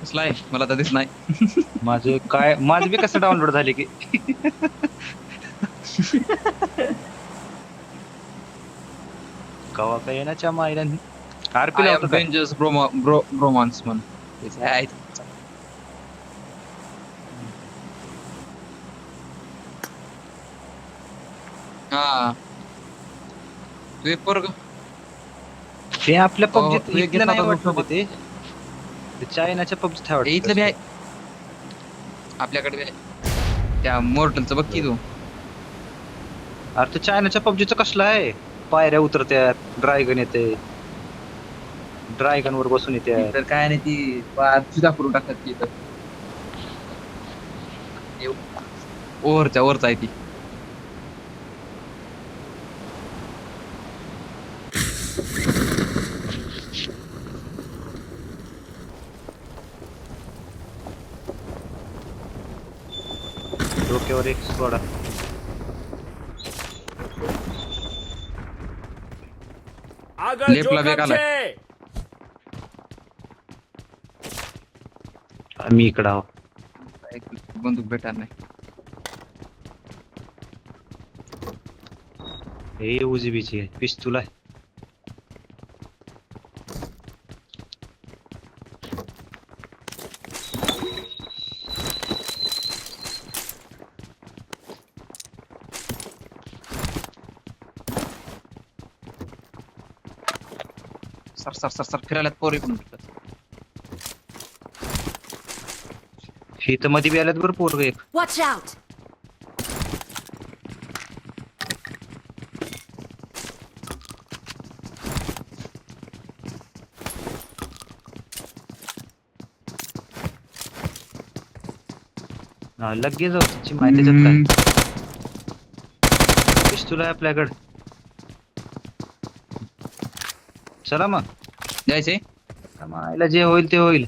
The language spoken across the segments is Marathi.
कसला आहे मला तर दिस नाही. माझं बी कसं डाउनलोड झाले की कवा काय येण्याच्या मायला आरपी आय ला एम होतं काय? डेंजरस ब्रोमान्स म्हणून त्याचे आहे. हा तू एक पोरग ते आपल्या पबजीत तू एक इथलं घेतला नाही होता वाटलं सोबत. ते ते चायनाच्या पबजीत आहे हे वाटतं इथलं बी तसलं. आहे आपल्याकडे बी आहे. त्या मोर्टलचं बघ की तू. अरे ते चायनाच्या पबजीचं कसलं आहे? पायऱ्या उतरत्यात, ड्रायगन येते, ड्रायगन वर बसून ती येत्यात. तर काय नाही ती सुद्धा करून टाकतात ती तर ओव्हरच्या वरच आहे ती. डोक्यावर एक सोडा. આગળ लेफ्टला જોખમ बेक आलाय. છે. मी इकडं आहो. एक बंदूक भेटणार नाही. हे उजवीची आहे, पिस्तूल आहे. सर सर सर सर फिरायला पोरी पण भेटतात. हे तर मध्ये बी आल्यात बरं पोरग एक. Watch out! हा, लगेच जाऊ त्याची माहिती त्याच्यात काय. पिस्तूल आहे आपल्याकडे. चला मग. जायचंय. आईला जे होईल ते होईल.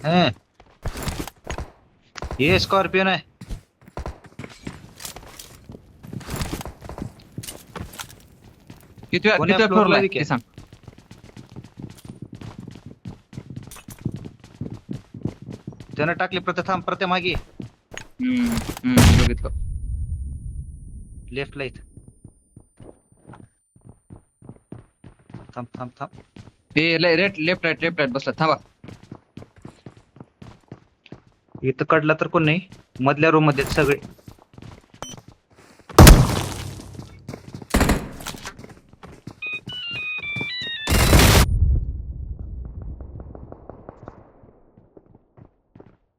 हे स्कॉर्पिओन आहे. कोण्या किती floor फ्लोअरला ला आहे विकेल? ते सांग. त्यानं टाकले थांब प्रथा मागे. बघितलं. लेफ्ट ला इथं. थांब थांब थांब. हे लेफ्ट राईट बसला थांबा. इथं कडला तर कोण नाही. मधल्या रूम मध्ये आहेत सगळे.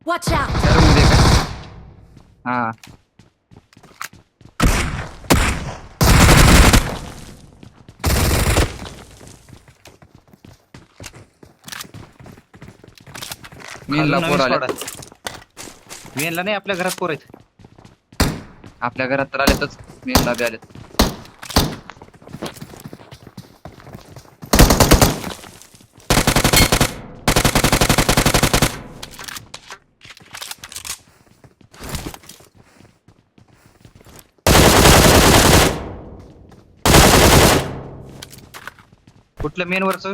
Watch out! त्या room मध्ये काय. हा मीनला खालून पोर नवीन आले. squad आहे. मेनला नाही आपल्या घरात पोर आहेत. आपल्या घरात तर आलेतच. मीनला बी आलेत. कुठलं मेन वरच?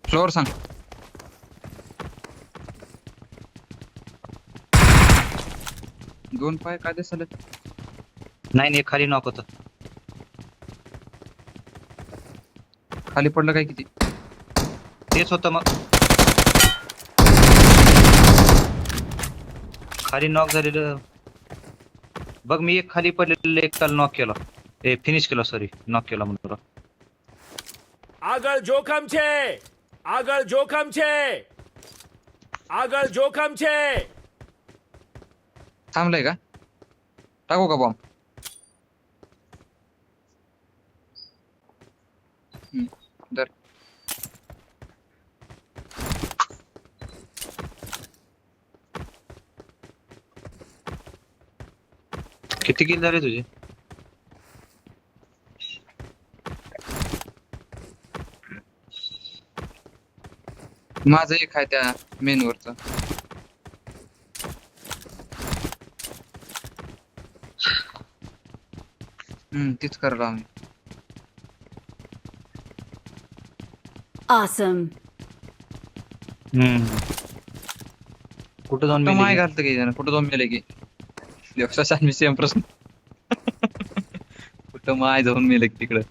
फ्लोअर सांग. दोन पाय काय दिसले. नाही नाही खाली नॉक होतं. खाली पडलं काय किती. तेच होतं मग. खाली नॉक झालेलं. बघ मी एक खाली पडलेलं एक काल नॉक केला. फिनिश केला सॉरी नॉक केला म्हणून. આગળ જોખમ છે. આગળ જોખમ છે. આગળ જોખમ છે. थांबलंय का. टाकू का बॉम्ब. दर किती किल झाले तुझे? माझं एक आहे त्या मेन वरच. तीच करलो आम्ही. Awesome. कुठं जाऊन कुठं माय मेली? घालतं की जण, कुठं जाऊन मेले की लक्षात मी सेम प्रश्न. कुठं माय जाऊन मेले की तिकडं.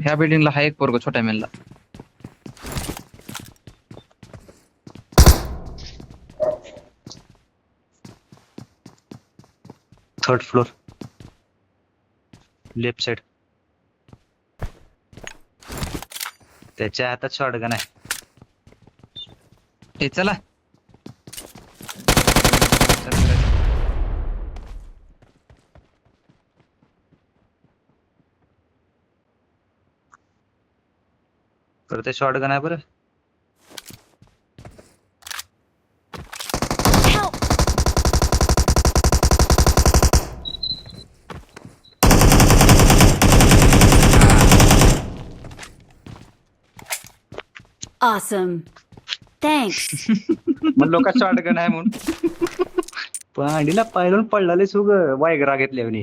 ह्या बिल्डिंगला हा एक पोरग छोट्या मेलला. Third floor left side. त्याच्या हातात शॉटगन आहे. हे चला. तर ते शॉटगन आहे बरं. Help! Awesome. Thanks. म्हणलो का शॉटगन आहे म्हणून. पांडीला पायरून पडलाले सुग वायगरा घेतल्यावनी.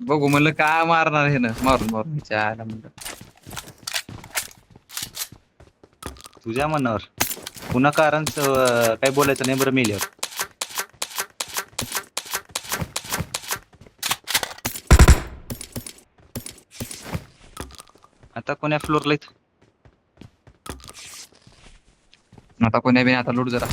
बघू म्हणलं काय मारणार हे ना, मारून मारून विचारला म्हणलं. तुझ्या मनावर पुन्हा कारण काय बोलायचं नाही बरं मेल्यावर. आता कोण्या फ्लोरला इथं? आता कोण्या बी आता लूट जरा.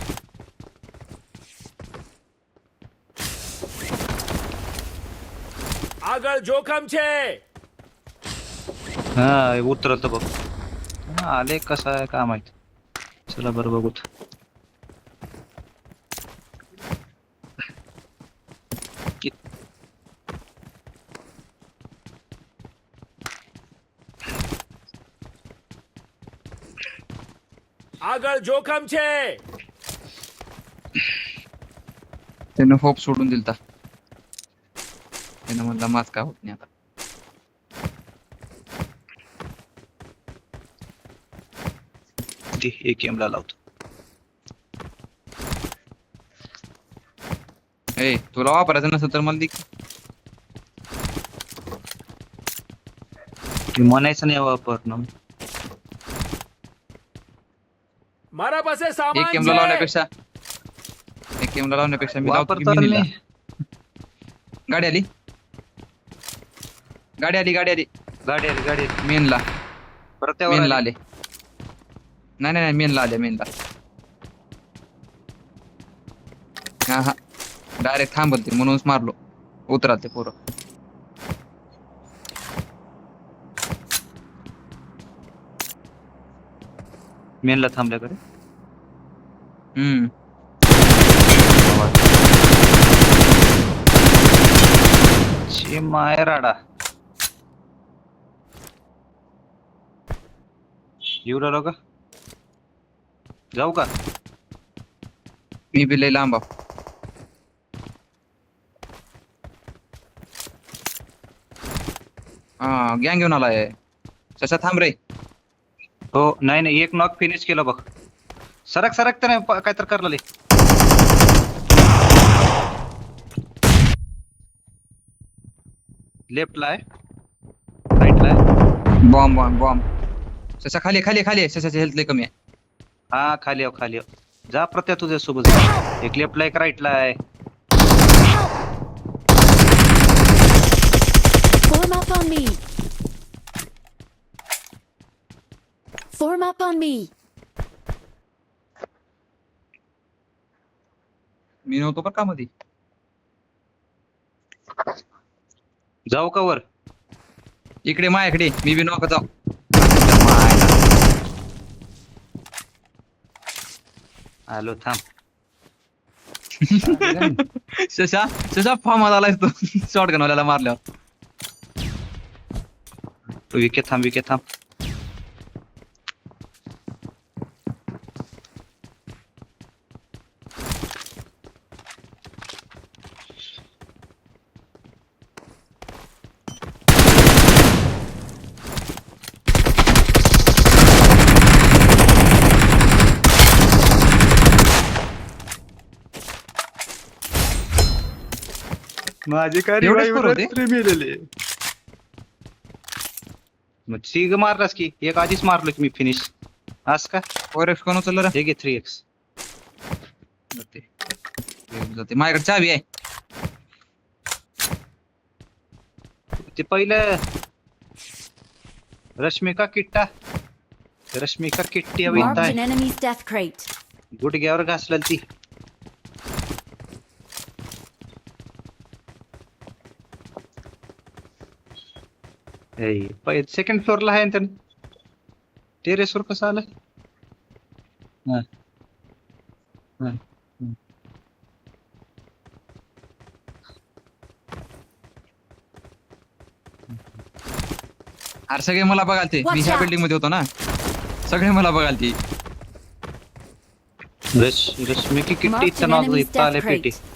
આગળ જોખમ છે. हा उतरत बघ. आले कसा आहे काय माहित. चला बरं बघूत. આગળ જોખમ છે. त्यानं होप सोडून दिलता. त्यानं म्हणला माझ काय होत नाही आता. AKM ला लावतो. ए तुला वापरायचं नसेल तर मला दे. म्हणायचं नाही वापरणं. મારા પાસે एक સામાન गेमला છે. लावण्यापेक्षा मी लावतो की वापरतो मिनीला. मी. गाडी आली. गाडी आली गाडी आली गाडी आली. मेनला परत त्यावर मेनला आली. आले. नाही नाही मेनला आले मेनला. हा हा डायरेक्ट थांबलते म्हणूनच मारलो. उतरा ते पोरं. मेनला थांबल्याकडे. मायराडा येऊ राहिलो का? जाऊ का? मी बी लय लांब आहो. हा गँग घेऊन आलाय. ससा थांब रे. हो नाही नाही एक नॉक फिनिश केलं बघ. सरक सरक तर काय तर करले. लेफ्टला आहे राईटला आहे. Bomb bomb bomb. ससा खाली खाली खाली. ससाची हेल्थ लय कमी आहे. हा खाली आव खाली आव. जा प्रत्या तुझ्या सोबत जा. एक लेफ्टला एक राईटला आहे. Form up on me. Form up on me. मी नव्हतो बरं का मध्ये. जाऊ का वर? इकडे माझ्याकडे मी बी नव्हता जाऊ. आलो थांब. शशा शशा फॉर्म आलाय तो. शॉर्ट गनवाल्याला मारल्यावर. विकेट थांब विकेट थांब. माझे काय एवढे revive score होते? रात्री मेलेले. मग सीग मारलास की एक आधीच मारलो की मी फिनिश. आज का 4x कोण उचललं रे? हे घे 3x. जाते माझ्याकडे चावी आहे. ते पहिलं रश्मिका किट्टा किट्टी हवी Marked काय an enemy's death crate. गुडघ्यावर घासलेल ती. सेकंड फ्लोअरला आहे ना टेरेसवर कसं आलं? हा. हा. हम्म. अरे सगळे मला बघालते. Watch मी ह्या out. बिल्डिंग मध्ये होतो ना. सगळे मला बघालते. रश्मिकी किट्टी Marked इथं an नाव enemy's इथं death आले पेटी. crate.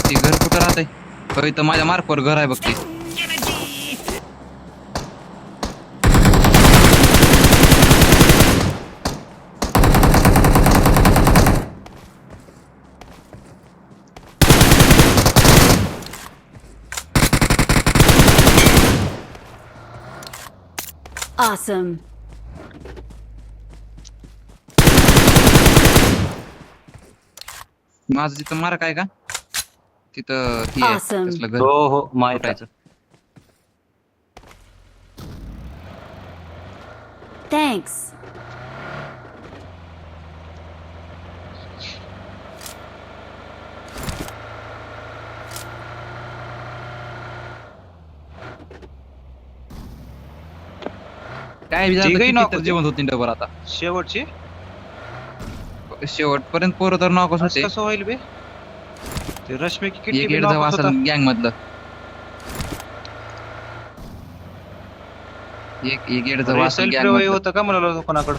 ते घर कुठं राहतंय? हो, इथं माझ्या मार्कवर घर आहे बघ ते. Awesome. माझं तिथं मार्क आहे का? तिथं ती आहे, Awesome. तसलं घर. हो हो माहित आहे. उठायचं. Thanks. काय तिघही किती knock तर होते. जेवण होती डबर आता. शेवटची शेवटपर्यंत पोरं तर नॉकच आज होते. कसं होईल बे? ते रश्मिकी किट्टी एक बी एड knock जावं होत होता. असेल गँग मधलं. एक एड जावं असेल सेल्फ गँग रिवाइव मधलं. होतं का म्हणाला कोणाकडं?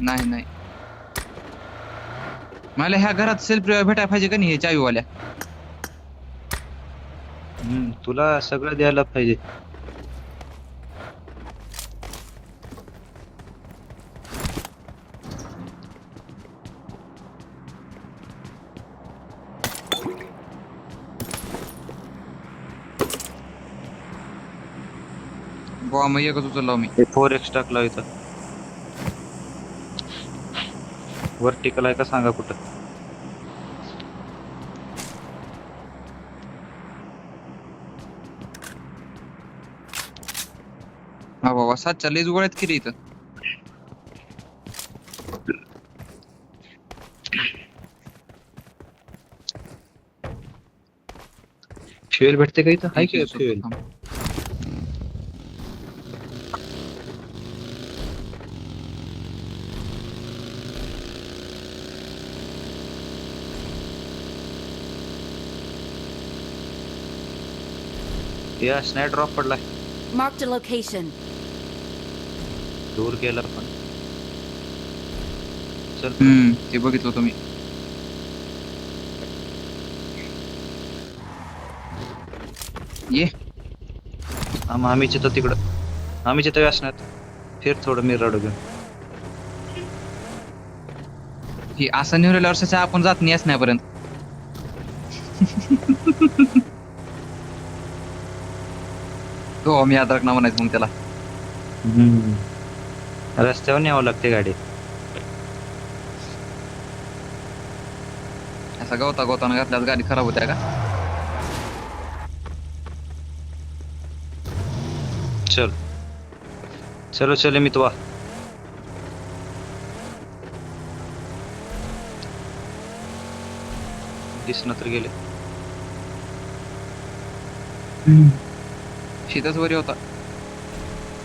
नाही मला ह्या घरात सेल्फ भेटायला पाहिजे का नाही हे चावीवाल्या? तुला सगळं द्यायला पाहिजे. बुवा मग एकच उचलला मी. 4x टाकला इथं. वर्टिकल आहे का सांगा कुठं? हा बाबा 7च्या लयच गोळ्यात किती इथं. फ्युएल भेटते का इथं? हाय की फ्युएल? या स्नॅप ड्रॉप पडलाय. Marked a location. दूर गेला पण. चल ते बघितलं होतं मी. ये आम्हीच तर तिकडं. आम्हीच तर असणार. फिर थोडं मी रडू घेऊन. ही असं निवडलेल्या वर्षाच्या आपण जात नाही असण्यापर्यंत. हो मी याद राखणार म्हणायचं मग त्याला. रस्त्यावर न्यावं लागते गाडी. असा गवतानं घातल्यास गाडी खराब होत्या का? चल चलो चले मी तुला. दिसणं तर गेले. शेतच वरी होता.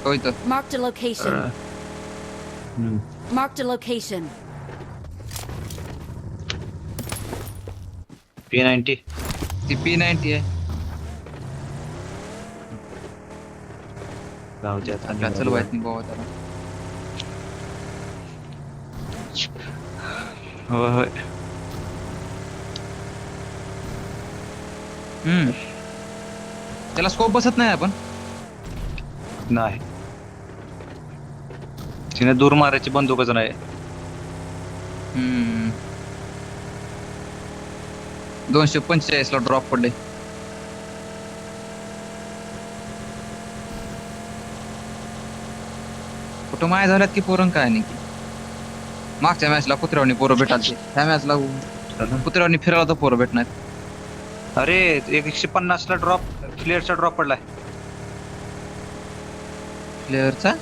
हो इथं. Marked a location. Marked a location. P90. ती P90 आहे. गावच्या आपल्याला चलवायचं नाही बाबा त्याला. होय होय. हम्म. त्याला स्कोप बसत नाही आपण. नाही, तिने दूर मारायची बंदूकच नाही. हम्म. 245 ला ड्रॉप पडले. कुठं माया झाल्यात की पोरं काय नाही की. मागच्या मॅचला कुत्र्यावरनी पोरं भेटालते, ह्या मॅचला कुत्र्यावरनी फिरायला तर पोरं भेटणार. अरे 150 ला ड्रॉप, फ्लेअरचा ड्रॉप पडलाय. प्लेअरचा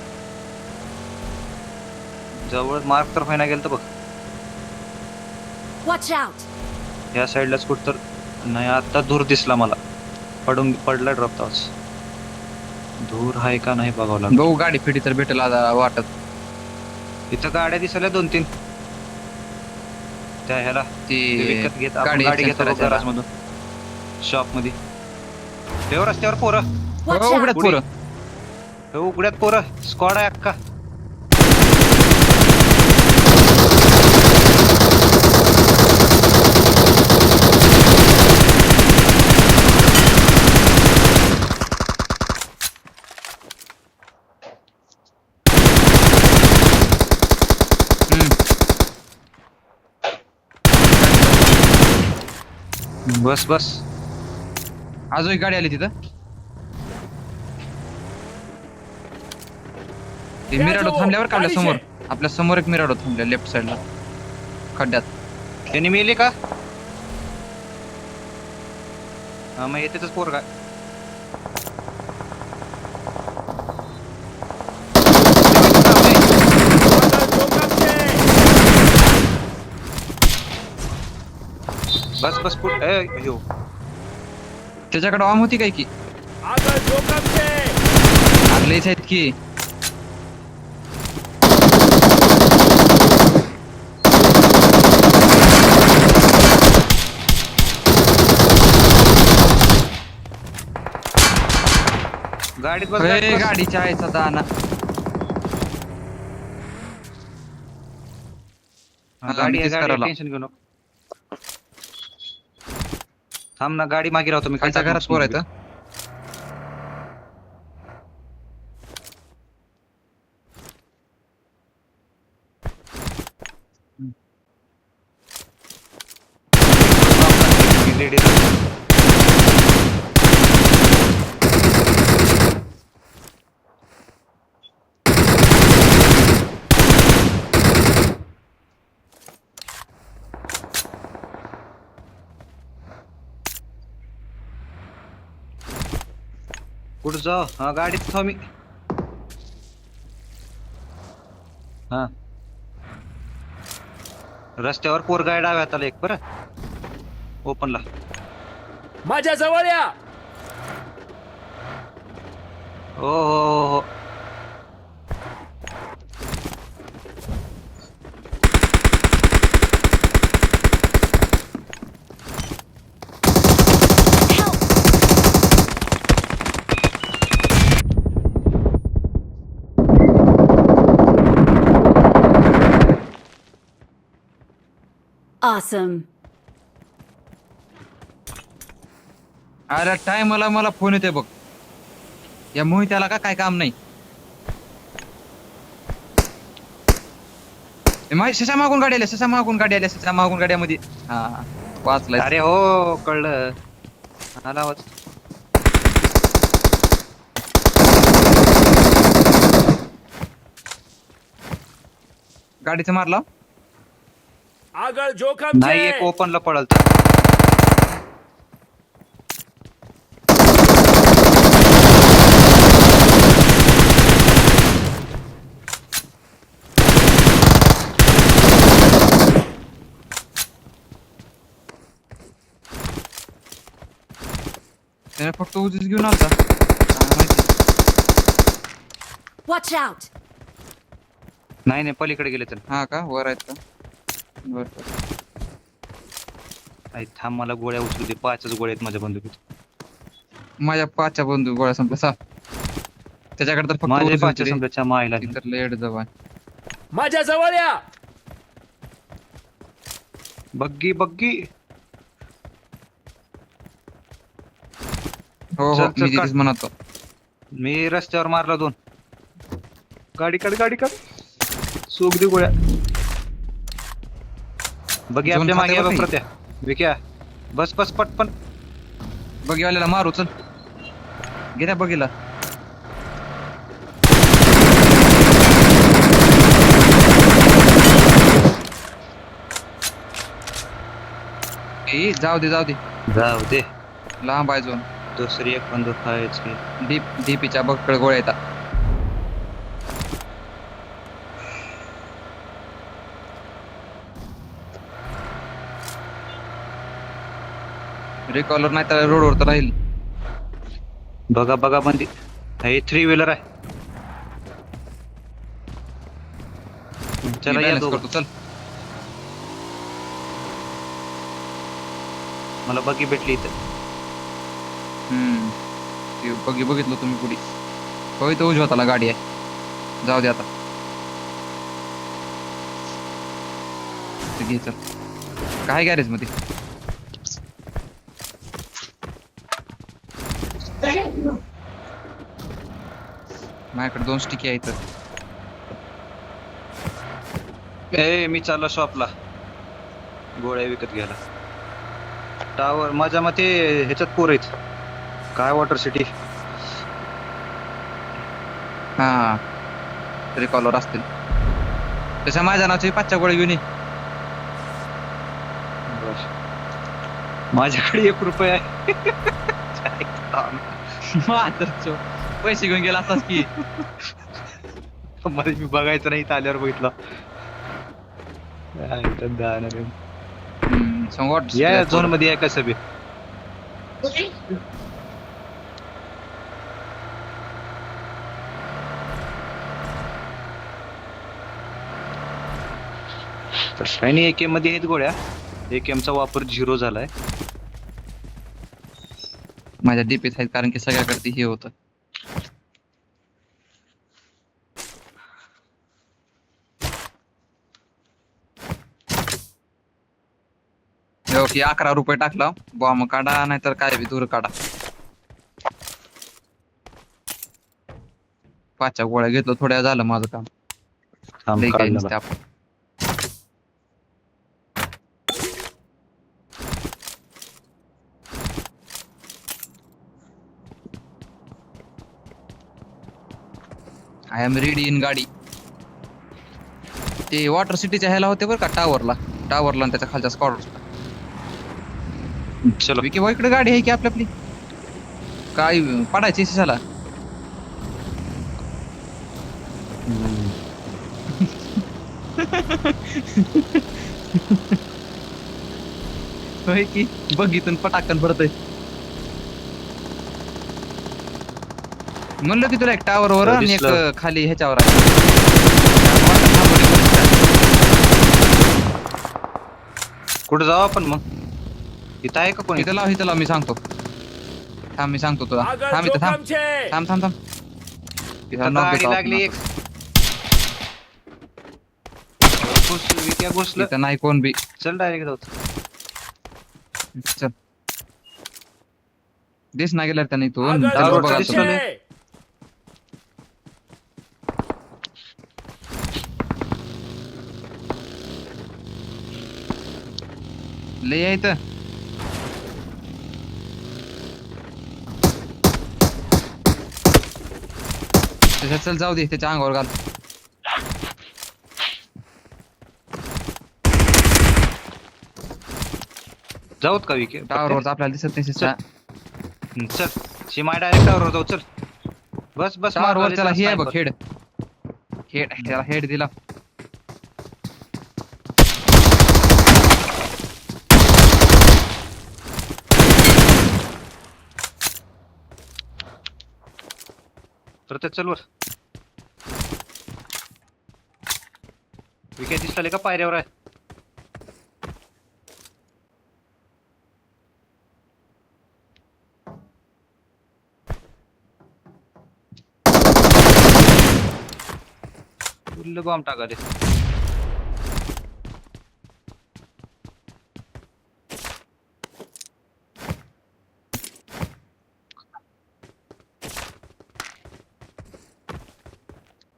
जवळ मार्क तर व्हायला गेलं तर बघ. Watch out! या साईडलाच कुठ तर नाही, आता दूर दिसला मला. पडला ड्रॉप तास. दूर आहे का नाही बघावं लागलं. बघू गाडी फिटी तर भेटेल आता वाटत. इथं गाड्या दिसल्या 2-3 त्या ह्याला. ते ती विकत घेत आपण गाडी गाडी exchange घेतो करायची गॅरेज मधून, शॉप मध्ये. तेव्हा रस्त्यावर पोरं, Watch हो, उघड्यात out! पोरं. हे उघड्यात पोरं, स्क्वॉड आहे अक्का. बस बस. अजून एक गाडी आली तिथं. ते त्या मिराडो जो थांबल्यावर का आपल्या गाडी समोर, आपल्या समोर एक मिराडो थांबल्या लेफ्ट साइडला खड्ड्यात. त्यांनी मेली का? हा मग येतेच पोर काय. बस बस कुठ यो. त्याच्याकडे ऑम होती काय की आगळ जोखम छे. आगलेच आहेत की. गाडीत बस, ए, गाडीत बस. गाडीच्या आहे दाना. हा, गाडी आहे, तेच गाडी करायला. टेन्शन घेऊ नको. थांब ना, गाडी मागे राहतो मी. खालच्या घरात पोर आहेत. लेडीज कुठं जाऊ? हा गाडीत थांब मी. हा रस्त्यावर पोर गाडी डाव्यात आला एक बरं ओपनला. माझ्या जवळ या. हो हो हो. Awesome. अरे टाइमला मला फोन येते बघ. या मोहित्याला का काय काम नाही. शशा मागून गाडी आल्या, शशा मागून गाडी आल्या, शशा मागून गाड्यामध्ये. हा वाचलाय. अरे हो कळलं. आला आवाज. गाडीचं मारला. आगळ जोखम नाही, छे. एक ओपनला पडल तर. त्याने फक्त उजीच घेऊन आलता. काय माहिती. Watch out! नाही नाही, पलीकडे गेले तर. हा का वर आहेत का. बर आई थांब, मला गोळ्या उचलू दे. 5च गोळ्या आहेत माझ्या बंदुकीत. माझ्या 5च्या बंधू गोळ्या संपल्या सा. त्याच्याकडे तर फक्त माझे उजीच 5 होती रे. संपल्याच्या मायला. इतर लेट जवळ. माझ्या जवळ या. बग्गी बग्गी. हो चल, हो चल, मी काढ. तिथेच म्हणतो. मी रस्त्यावर मारला 2. गाडी काढ. सोग दे गोळ्या. बघी झोन आपल्या मागे खाते आहे बघ बघ प्रत्या. विक्या बस पटपण. बघीवाल्याला मारू चल. गेल्या बघीला. जाऊ दे जाऊ दे. लांब आहे झोन. दुसरी एक बंदूक आहेच की. डीपीच्या बक्कळ गोळ्या येतात. रिकॉलर नाही तर रोडवर तर राहील. बघा बंदी. हे 3 व्हीलर आहे. चला या balance दोघं. करतो चल. मला बघी भेटली इथं. ते बघितलं तुम्ही पुढे. होय तो उजवा हाताला गाडी आहे. जाऊ दे आता. ते घे चल. काय गॅरेज मध्ये. माझ्याकडे 2 स्टिकी आहेत. मी चाललो शॉपला गोळ्या विकत घ्यायला. टावर माझ्या मते ह्याच्यात पोर आहेत. काय वॉटर सिटी. हा रिकॉलर असतील. तशा माझ्या नावाची 5च्या गोळ्या घेऊन ये. माझ्याकडे 1 रुपया आहे. तर पैसे घेऊन गेला असतास की. मला मी बघायचं नाही, इथं आल्यावर बघितलं. या झोन मध्ये आहे कसं बी. काही नाही. AK मध्ये आहेत गोळ्या. AKM चा वापर 0 झालाय. माझ्या डीपीत आहेत कारण की सगळ्याकडे हे होतं. ओके 11 रुपये टाकला. बॉम्ब काढा नाहीतर काय बी दूर काढा. 5च्या गोळ्या घेतलं थोड्या झालं माझं काम. थांब, लई काय काढलं नसते बा. आपण. आय एम रेडी इन गाडी. ते वॉटर सिटीच्या ह्याला होते बरं का टावरला आणि त्याच्या खालच्या स्कॉट. चलो विकी भाऊ इकडे गाडी आहे की आपली काय पडायची झाला. होय की बघितून पटाकन पडतय. म्हणलं की तुला एक टावर वर आणि एक दिसलं. खाली ह्याच्यावर आहे. कुठे जाऊ आपण मग. इथं आहे का कोणी. इथं लाव मी सांगतो. थांब मी सांगतो तुला. આગળ थांब इथं જોખમ છે. थांब. इथं गाडी लागली एक. विक्या घुसलं. इथं नाही कोण बी. चल डायरेक्ट जाऊ. चल दिस नाही गेला त्याने इथून. આગળ त्याला रोड बघा જોખમ दिसलं तुम्ही. છે. लय आहे इथं. त्याच्यात चल जाऊ दे त्याच्या अंगावर घाल. जाऊत का विके. टावरवर आपल्याला दिसत नाही शिस्ता. चल शिमाय डायरेक्ट टावरवर जाऊ. चल बस टावरवर त्याला हे आहे बघ sniper. हेड त्याला हेड दिला. प्रत्येक चल वर. विकेट दिसले का पायऱ्यावर आहे. फुल्ल बॉम्ब टाका रे.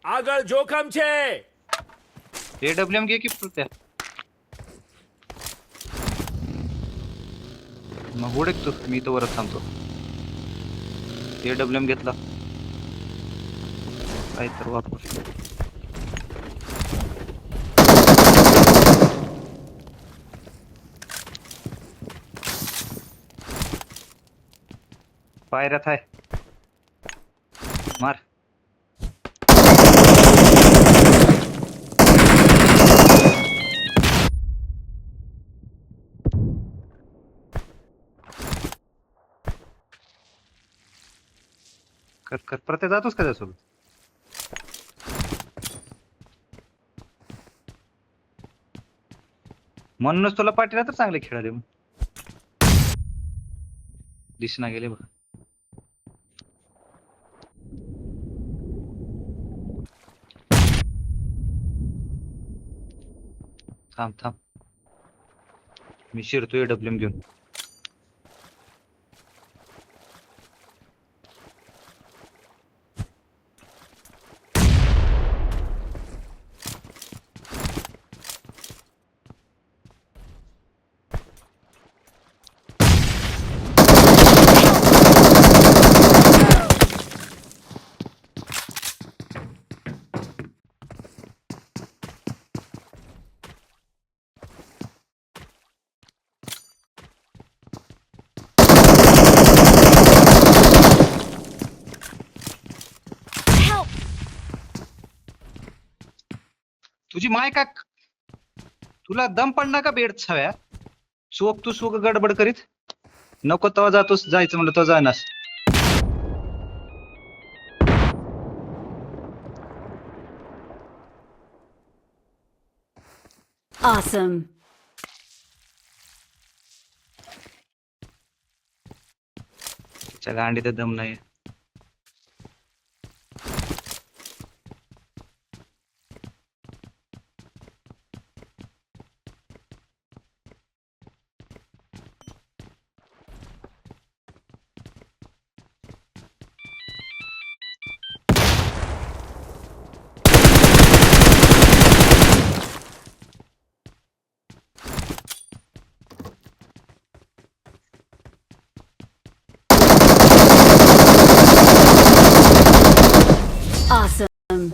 આગળ જોખમ છે. AWM घे की त्या मग उडेक तू, मी तो वरच थांबतो. AWM घेतला काय तर वापर. पायऱ्यात आहे, मार. कर कर प्रत्येक जातोस का त्यासोबत? म्हणूनच तुला पाठीला तर चांगले खेळाले मग. दिसना गेले बघ. थांब थांब, मी शिरतो AWM घेऊन. Help! तुझी माय का, तुला दम पडणार का बेड छाव्या? सोक तू सोक गडबड करीत नको तेव्हा जातोस, जायचं म्हणलं तो जाणार. Awesome. त्याच्या गांडीत दम नाही. Awesome.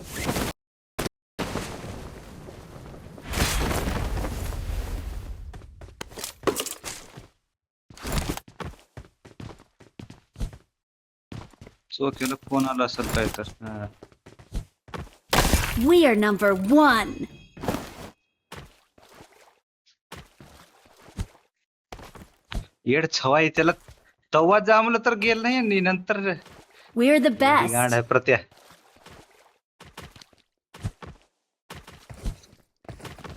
चोकीला फोन आला असेल काय तर. हा. We are number one. येड छवाई त्याला तवा जामलं तर गेलं नाही आणि नंतर We're the गांड best. आहे प्रत्या.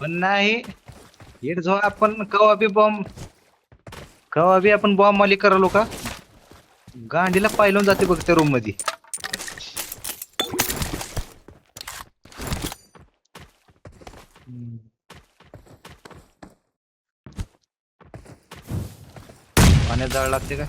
पण नाही येड जो आपण कवा बी आपण बॉम्ब माली करलो का गांडीला पायलून जाते बघ त्या रूम मध्ये. पाण्यात जाळ लागते का?